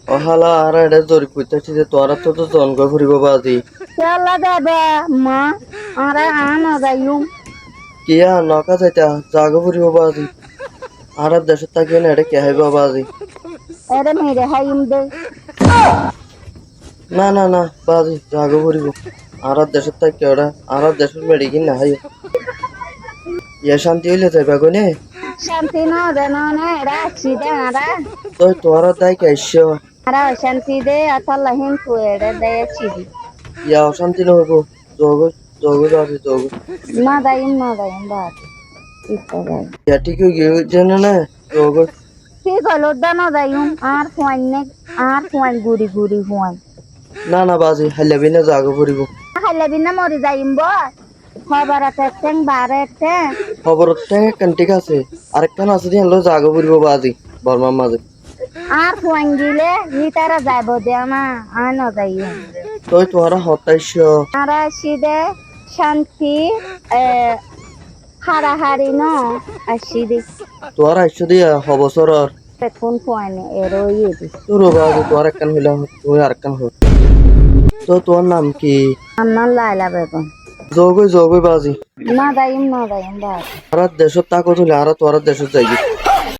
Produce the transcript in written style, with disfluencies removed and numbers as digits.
অহালা আর এটা জরি কইতাছি যে তোরা তো জনগ ফুরিব বাজি Yalla bebe ma ara ana da yum কিয়া নকা যাইতা জাগ ফুরিব বাজি আর দেশত থাকি না এটা কে হাইব বাজি ere mere hayum de না না না বাজি জাগ ফুরিব আর দেশত থাকি ওরা আর দেশের মেডিকিন না হাই ইয়া শান্তি হইলে যাইবা গনে shanti no de no ne ra side ara তো তোরা দাই কাইছো ara shanti de atalla hin tu ere de sidi ইয়া অশান্তি না হইব যোগ যোগ বাজি যোগ da yum ba itta da ইয়া ঠিক হয়ে গিয়ে জানে না যোগ ki galo da no da yum ar fuan guri guri fuan না না বাজি হাইলাবি না জাগ ফুরিব halle binna mori da yum bo khobara tekteng bare te খবরটা কেন ঠিক আছে আরেকখান আছে দিয়ে হলো জাগ ফুরিব বাজি বর্মার মাঝে ar fuan gile ni tara jaibo de ama ano da yum তো তোরা হতাইছো ara side shanti হারাহারি ন আসিদি তোরা আইসো দিয়া হবছর আর কোন ফোনে এরোই তোর বাবু তোর একখান হইলাম তুই আরেকখান হই তো তোর নাম কি আমার লাইলা বেগম যোগই যোগই বাজি না দাইম বাস আর দেশত তাকো তুলে আর তোর দেশত যাইবি